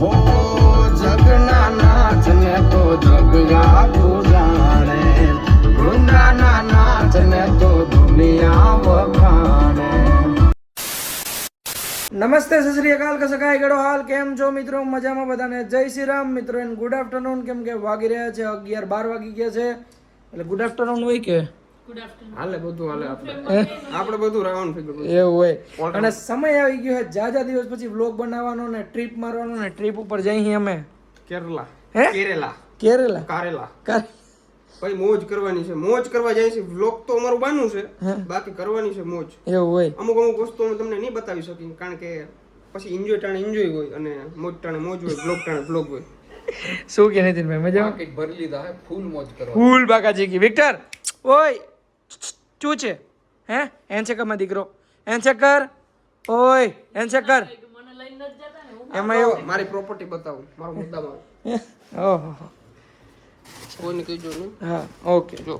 હો જગના નાથ ને તો જગયા પૂજાણે, વૃંદાના નાથ ને તો દુનિયા વખાણે. નમસ્તે, સત શ્રી અકાલ, કસકાય ગળો હાલ, કેમ છો મિત્રો? મજામાં બધાને જય શ્રી રામ મિત્રો. And good afternoon. કેમ કે વાગી રહ્યા છે 11-12 વાગી ગયા છે, એટલે ગુડ આફ્ટરનૂન હોય કે હાલે બધું હાલે. આપણે બધું રાવણ ફિગર એવું હોય. અને સમય આવી ગયો છે જાજા દિવસ પછી વ્લોગ બનાવવાનો ને ટ્રીપ મારવાનો ને ટ્રીપ ઉપર જઈએ અમે કેરલા. હે? કેરેલા કેરેલા કારેલા ભાઈ મોજ કરવાની છે, મોજ કરવા જાય છે. વ્લોગ તો અમારું બાનું છે, બાકી કરવાની છે મોજ. એવું હોય. અમુક વસ્તુ અમે તમને નહીં બતાવી શકી, કારણ કે પછી એન્જોય ટાણે એન્જોય હોય અને મોજ ટાણે મોજ હોય, વ્લોગ ટાણે વ્લોગ હોય. શું કે નીતિનભાઈ, મજામાં? પાકીટ ભરી લીધા હે, ફૂલ મોજ કરો. ફૂલ બાકાજી કી. વિક્ટર ઓય શું છે? હે હેન્ડશેક માં દીકરો, હેન્ડશેક કર. ઓય હેન્ડશેક કર. એમાં એવું મારી પ્રોપર્ટી બતાવું, મારો મુદ્દામાં ઓહો કોઈને કહેજો નહીં. હા ઓકે. જો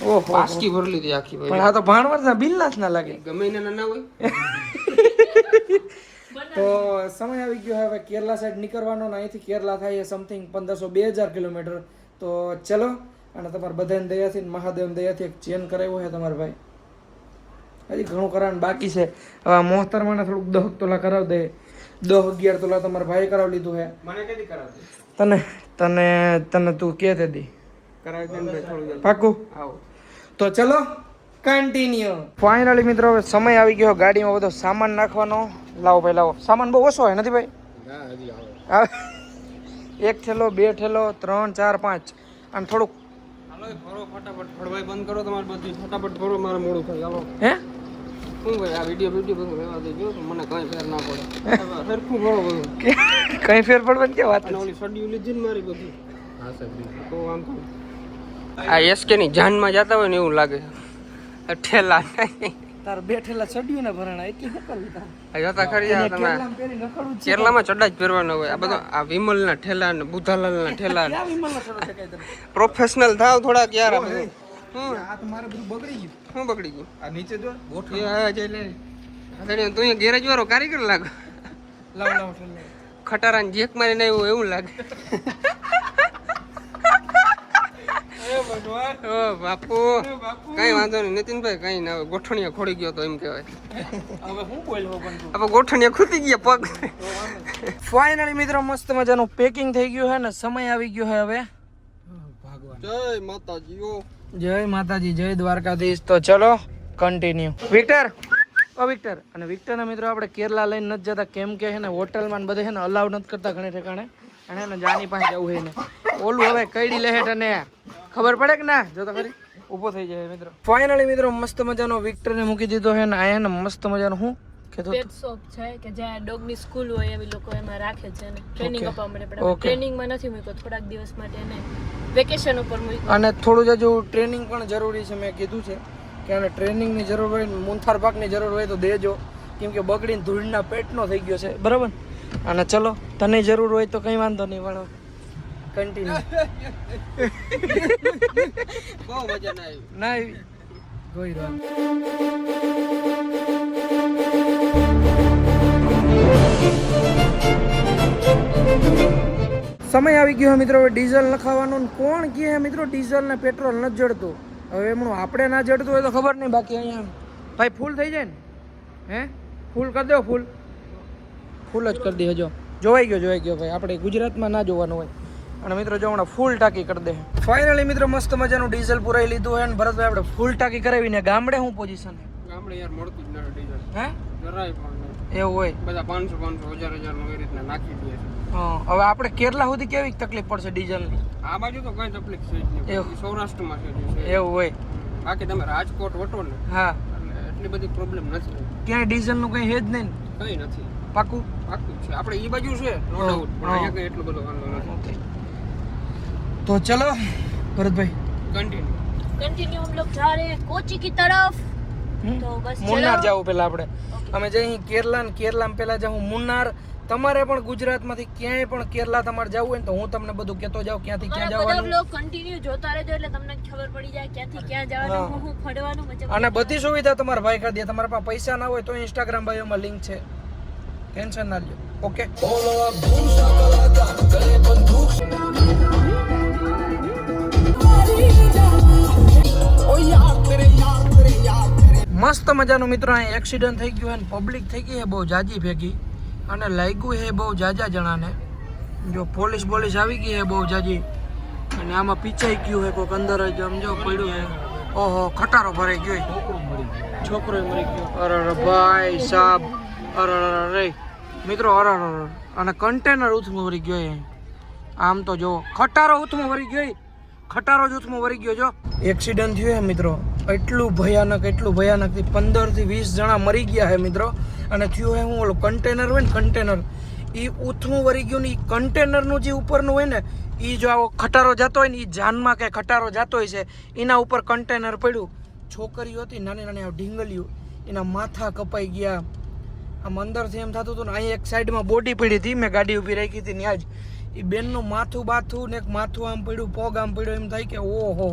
ઓહો પાસકી ભરી લીધી આખી પણ ભાઈ. આ તો ભાણવરના બિલના જ ના લાગે. ગમે એને ના હોય. તો સમય આવી ગયો હવે કેરલા સાઈડ નીકળવાનો ને અહીંથી કેરલા થાય સમથિંગ 1500-2000 કિલોમીટર. તો ચલો. અને તમારા બધાની દયાથી ને મહાદેવની દયાથી એક ચેન કરાવ્યો છે તમારા ભાઈ. હજી ઘણું કરવાનું બાકી છે. હવે મોહતરમાને થોડુંક 10 તોલા કરાવી દે. 10-11 તોલા તમારા ભાઈ કરાવી લીધું છે. મને કેદી કરાવતી? તને તને તને તું કે તે દી કરાવી દે ને ભાઈ થોડું જલ્દી. પાકું. આવો. તો ચલો કન્ટિન્યુ. ફાઇનલી મિત્રો હવે સમય આવી ગયો ગાડીમાં બધો સામાન નાખવાનો. લાવો ભાઈ લાવો. સામાન બહુ ઓછો હોય નથી ભાઈ? આવે. 1 થેલો, 2 થેલો, 3, 4, 5 આમ થોડુંક. હાલો ભરો ફટાફટ. ફળવાઈ બંધ કરો તમારે બધી. ફટાફટ ભરો, મારે મોડું થાય. હાલો. હે શું ભાઈ આ વિડીયો બધું રહેવા દેજો, તો મને કઈ ફેર ના પડે. સરખું ભરો બધું. કઈ ફેર પડવાની કે વાત અને છે? ઓલી શેડ્યુલ લીધી ને મારી બધી. હા સાહેબ. તો આમ તો આ એસકે ની જાનમાં જતા હોય ને એવું લાગે. ઠેલા તાર 2 થેલા ચડ્યું ને ભરણા એટલી શું કરવી તાર? આ જતા ખરી આ તમે કેરલામાં પહેરી નખડું જ છે. કેરલામાં ચડા જ પહેરવાના હોય. આ બધા આ વિમલના ઠેલા ને બુધાલાલના ઠેલા. ક્યાં વિમાનમાં ચડો છે કાંઈ તને? પ્રોફેશનલ થાવ થોડાક યાર. આ બધું આ તો મારે બધું બગડી ગયું. શું બગડી ગયું? આ નીચે જો એ હા જઈ લે. તું અહીંયા ગેરેજ વાળો કારીગર લાગે. લાવ લાવ ઠેલા. ખટારાને જેક મારીને આવ્યો એવું લાગે. એ ભગવાન. ઓ બાપુ કઈ વાંધો નહીં નીતિનભાઈ, કઈ ના હોય. ગોઠણીયા ખોડી ગયો તો એમ કહેવાય. હવે હું બોલવો પણ તું? આપણે ગોઠણીયા ખૂટી ગયા પગ. ફાઇનલી મિત્રો મસ્ત મજાનું પેકિંગ થઈ ગયું છે ને સમય આવી ગયો છે હવે. જય માતાજી. જય માતાજી, જય દ્વારકાધીશ. તો ચલો કન્ટિન્યુ. વિક્ટર ઓ વિક્ટર. અને વિક્ટરના મિત્રો આપણે કેરલા લઈને નથી જતા, કેમ કે છે ને હોટલમાં બધે છે ને અલાઉ નથી કરતા ઘણે ઠેકાણે. અને એને જાની પાસે જવું છે ને ઓલું હવે કઈડી લેહેટ અને ખબર પડે કે ના જો તો ખરી ઊભો થઈ જાય મિત્રો. ફાઇનલી મિત્રો મસ્ત મજાનો વિક્ટરને મૂકી દીધો છે ને આયા ને મસ્ત મજાનું હું કહેતો પેટ શોપ છે કે જ્યાં ડોગની સ્કૂલ હોય એવી લોકો એમાં રાખે છે અને ટ્રેનિંગ આપવા માટે પણ Okay. ટ્રેનિંગમાં નથી મૂક્યો, થોડાક દિવસ માટે એને વેકેશન ઉપર મૂક્યો. અને થોડું જ હજુ ટ્રેનિંગ પણ જરૂરી છે. મેં કીધું છે કે આને ટ્રેનિંગની જરૂર હોય ને મૂંથાર પાકની જરૂર હોય તો દેજો, કેમ કે બગડીને ધૂળના પેટનો થઈ ગયો છે બરાબર. અને ચલો તને જરૂર હોય તો કંઈ વાંધો નહીં પણ કન્ટિન્યુ. બહુ મજા ના આવી. ના આવી કોઈ વાત. સમય આવી ગયો મિત્રો હવે ડીઝલ નખાવાનો. કોણ કહે મિત્રો ડીઝલ ને પેટ્રોલ નથી જડતું? હવે એમનું આપણે ના જડતું હોય તો ખબર નહીં, બાકી અહીંયા ભાઈ ફૂલ થઈ જાય ને. હે ફૂલ કરી દો. ફૂલ જ કરી દે. જો જોવાઈ ગયો ભાઈ. આપણે ગુજરાતમાં ના જોવાનું હોય. અને મિત્રો જો હમણાં ફૂલ ટાંકી કરી દે. ફાઇનલી મિત્રો મસ્ત મજાનું ડીઝલ પુરાઈ લીધું હોય ને ભરતભાઈ આપણે ફૂલ ટાંકી કરાવીને ગામડે શું પોઝિશન છે? ગામડે યાર મળતું જ નથી ડીઝલ. હે જરાય પણ નહીં. એવું હોય. બધા 500 1000 નું એ રીતના નાખી દે છે. હા હવે આપણે કેરલા સુધી કેવી તકલીફ પડશે ડીઝલની? આ બાજુ તો કઈ તકલીફ છે જ નહીં. એવું. સૌરાષ્ટ્રમાં છે જે છે. એવું હોય. બાકી તમે રાજકોટ વટો ને હા એટલે એટલી બધી પ્રોબ્લેમ નથી. ક્યાંય ડીઝલનું કંઈ હે જ નહીં ને? કઈ નથી. પાકું. પાક્કું છે. આપણે ઈ બાજુ છે નો ડાઉટ, પણ અહીંયા કઈ એટલો બધો વાંધો નથી. ઓકે તો ચલો ભરતભાઈ कंटिन्यू हम लोग जा रहे हैं कोची की तरफ. तो बस મુન્નાર चलो. જાવું પેલા આપણે. અમે જઈ કેરલામાં પેલા જાઉં મુન્નાર. તમારે પણ ગુજરાતમાંથી ક્યાંય પણ કેરલા તમારે જવું હોય ને તો હું તમને બધું કહેતો જાઉં ક્યાંથી ક્યાં બધા જવાનું. બ્લોગ કન્ટિન્યુ જોતા રહેજો એટલે તમને ખબર પડી જાય ક્યાંથી ક્યાં જવાનું, હું ફરવાનું મજા. અને બધી સુવિધા તમારા ભાઈ કરી દે. તમારા પાસે પૈસા ના હોય તો ઇન્સ્ટાગ્રામ બાયોમાં લિંક છે, ટેન્શન ના લ્યો. ઓકે મસ્ત મજાનું મિત્રો અહીં એક્સિડન્ટ થઈ ગયું અને પબ્લિક થઈ ગઈ છે બહુ જાજી ભેગી અને લાગ્યું છે બહુ જાજા જણાને. જો પોલીસ આવી ગઈ છે બહુ જાજી અને આમાં પીછાઈ ગયું છે કોઈક અંદર જ આમ જો પડ્યું છે. ઓહો ખટારો ભરાઈ ગયો, છોકરો મરી ગયો. અરે ભાઈ સાહેબ, અરે મિત્રો અરે અને કન્ટેનર ઉથમાં વળી ગયો. આમ તો જો ખટારો ઉથમાં વળી ગયો, ખટારો જ ઉથમાં વળી ગયો. જો એક્સિડન્ટ થયું છે મિત્રો, એટલું ભયાનક 15 થી 20 જણા મરી ગયા છે મિત્રો. અને થયું છે હું ઓલો કન્ટેનર હોય ને કન્ટેનર એ ઉથમાં વળી ગયું ને એ કન્ટેનરનું જે ઉપરનું હોય ને એ જો આવો ખટારો જતો હોય ને એ જાનમાં કે ખટારો જતો હોય છે એના ઉપર કન્ટેનર પડ્યું. છોકરીઓ હતી નાની નાની ઢીંગલીઓ, એના માથા કપાઈ ગયા. આમ અંદરથી એમ થતું હતું ને અહીં એક સાઈડમાં બોડી પડી હતી, મેં ગાડી ઊભી રાખી હતી ત્યાં જ એ બેનનું માથું બાથું ને એક માથું આમ પડ્યું, પગ આમ પડ્યો. એમ થાય કે ઓહો.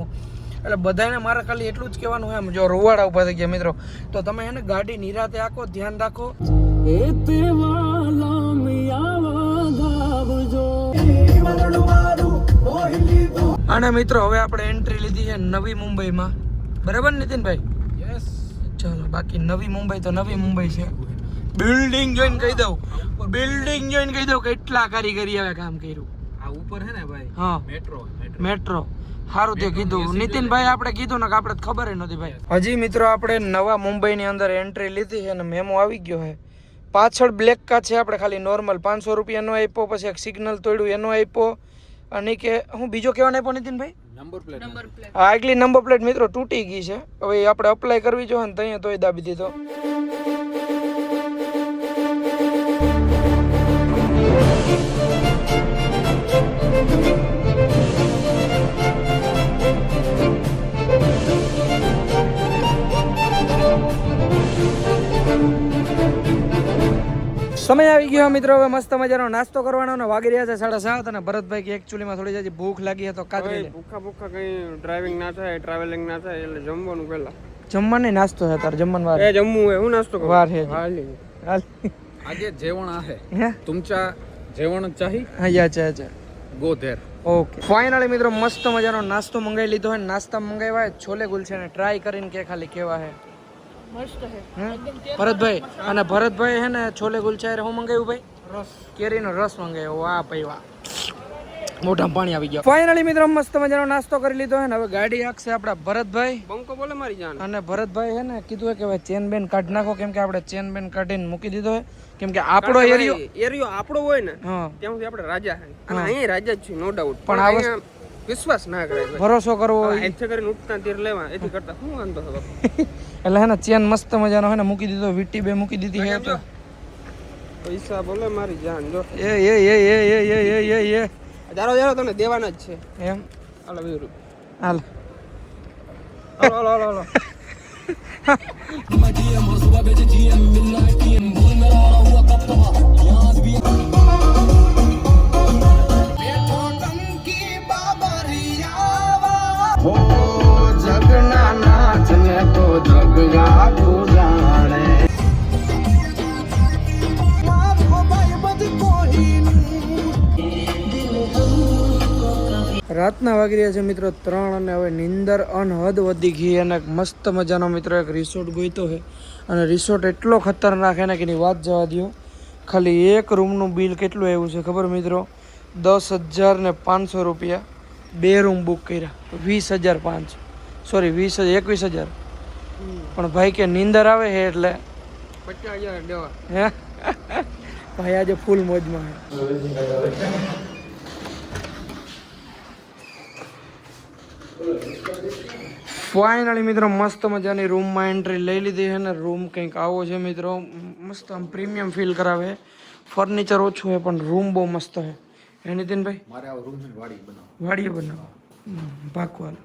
એટલે બધાને મારે ખાલી એટલું જ કહેવાનું હોય, આમ જો રોવાડા ઊભા થઈ ગયા મિત્રો. તો તમે હે ને ગાડી નિરાતે આખો ધ્યાન રાખો. અને મિત્રો હવે આપણે એન્ટ્રી લીધી છે નવી મુંબઈમાં, બરાબર નીતિનભાઈ? યસ. ચાલો બાકી નવી મુંબઈ તો નવી મુંબઈ છે. બિલ્ડિંગ જોઈને કહી દઉં, કેટલા કારીગરી હવે કામ કર્યું. આ ઉપર છે ને ભાઈ, હા મેટ્રો. સારું તે કીધું નીતિનભાઈ, આપણે કીધું ને કે આપણે ખબર નહોતી ભાઈ. હજી મિત્રો આપણે નવા મુંબઈની અંદર એન્ટ્રી લીધી છે અને મેમો આવી ગયો છે. પાછળ બ્લેક કા છે, આપણે ખાલી નોર્મલ 500 રૂપિયાનો આપ્યો, પછી એક સિગ્નલ તોડ્યું એનો આપ્યો. અને કે હું બીજો કહેવાનો આપ્યો નીતિનભાઈ? Number plate. આગલી નંબર પ્લેટ મિત્રો તૂટી ગઈ છે. હવે આપણે અપ્લાય કરવી જોઈએ ને ત્યાં તોય દાબી દીધો. સમય આવી ગયો મિત્રો, હવે મસ્ત મજાનો નાસ્તો કરવાનો ને વાગી રહ્યા છે 7:30. અને ભરતભાઈ કે એકચ્યુઅલીમાં થોડી જાજી ભૂખ લાગી તો કાતરી લે. ભૂખા કઈ ડ્રાઇવિંગ ના થાય, ટ્રાવેલિંગ ના થાય એટલે જમવાનું પહેલા. જમવાનો નાસ્તો છે તાર? જમવાનું વાર જમવું હોય હું નાસ્તો કરું વાર છે. આજે जेवण आहे. હે तुमच्या जेवण चाही હા યા गो देर. ઓકે ફાઇનલી મિત્રો મસ્ત મજાનો નાસ્તો મંગાવી લીધો છે. નાસ્તા મંગાવ્યા હોય છોલે ગુલછાને ટ્રાય કરીને કે ખાલી કેવા છે મસ્ત છે. ભરતભાઈ. અને ભરતભાઈ હે ને છોલે ગુલછા હું મંગાવ્યું ભાઈ? રસ, કેરીનો રસ મંગાવ્યો. વાહ ભાઈ વાહ, મોઢામાં પાણી આવી ગયો. ફાઇનલી મિત્રો મસ્ત મજાનો નાસ્તો કરી લીધો છે ને હવે ગાડી આખશે આપડા ભરતભાઈ. બંકો બોલે મારી જાન. અને ભરતભાઈ હે ને કીધું કે હવે ચેન બેન કાઢી નાખો, કેમ કે આપણે ચેન બેન કાઢીને મૂકી દીધો છે. કેમ કે આપણો એરિયો આપણો હોય ને હા ત્યાં સુધી આપણે રાજા છે અને અહીંયા રાજા જ છે નો ડાઉટ. પણ આ વસ્તુ વિશ્વાસ ના કરાય, ભરોસો કરવો એથી કરીને ઉઠતા તીર લેવા એથી કરતા શું વાંધો હતો. એટલે હે ને ચેન મસ્ત મજાનો હે ને મૂકી દીધો, વીટી બે મૂકી દીધી છે. તો પૈસા બોલે મારી જાન. જો એ જારો તમને દેવાના જ છે એમ. હાલો 20 રૂપિયા હાલ હાલો. રાતના વાગી રહ્યા છે મિત્રો 3 અને હવે નીંદર અનહદ વધી ગઈ. અને મસ્ત મજાનો મિત્રો એક રિસોર્ટ ગોઈતો છે અને રિસોર્ટ એટલો ખતરનાક છે ને કે એની વાત જવા દો. ખાલી એક રૂમનું બિલ કેટલું આવ્યું છે ખબર મિત્રો? 10,500 રૂપિયા. 2 રૂમ બુક કર્યા 20,500, સોરી 21,000. પણ ભાઈ કે નીંદર આવે છે એટલે 50,000 દેવા. હે ભાઈ આજે ફૂલ મોજમાં છે. ફાઇનલી મિત્રો મસ્ત મજાની રૂમમાં એન્ટ્રી લઈ લીધી છે ને રૂમ કંઈક આવો છે મિત્રો. મસ્ત આમ પ્રીમિયમ ફીલ કરાવે. ફર્નિચર ઓછું છે પણ રૂમ બહુ મસ્ત છે. હે નીતિનભાઈ? મારે આ રૂમ ની વાડીએ બનાવો ભાગવાલ.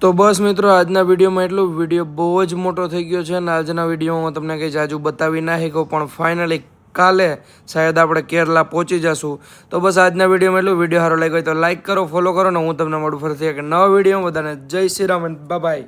તો બસ મિત્રો આજના વિડીયોમાં એટલું. વિડીયો બહુ જ મોટો થઈ ગયો છે અને આજના વિડીયોમાં તમને કંઈ જાજુ બતાવી ના શક્યો, પણ ફાઇનલી કાલે શાયદ આપણે કેરલા પહોંચી જશું. તો બસ આજના વિડીયોમાં એટલું. વિડીયો સારો લાગ્યો હોય તો લાઈક કરો, ફોલો કરો ને હું તમને મળું ફરીથી એક નવા વિડીયો. બધાને જય શ્રી રામ, બાય બાય.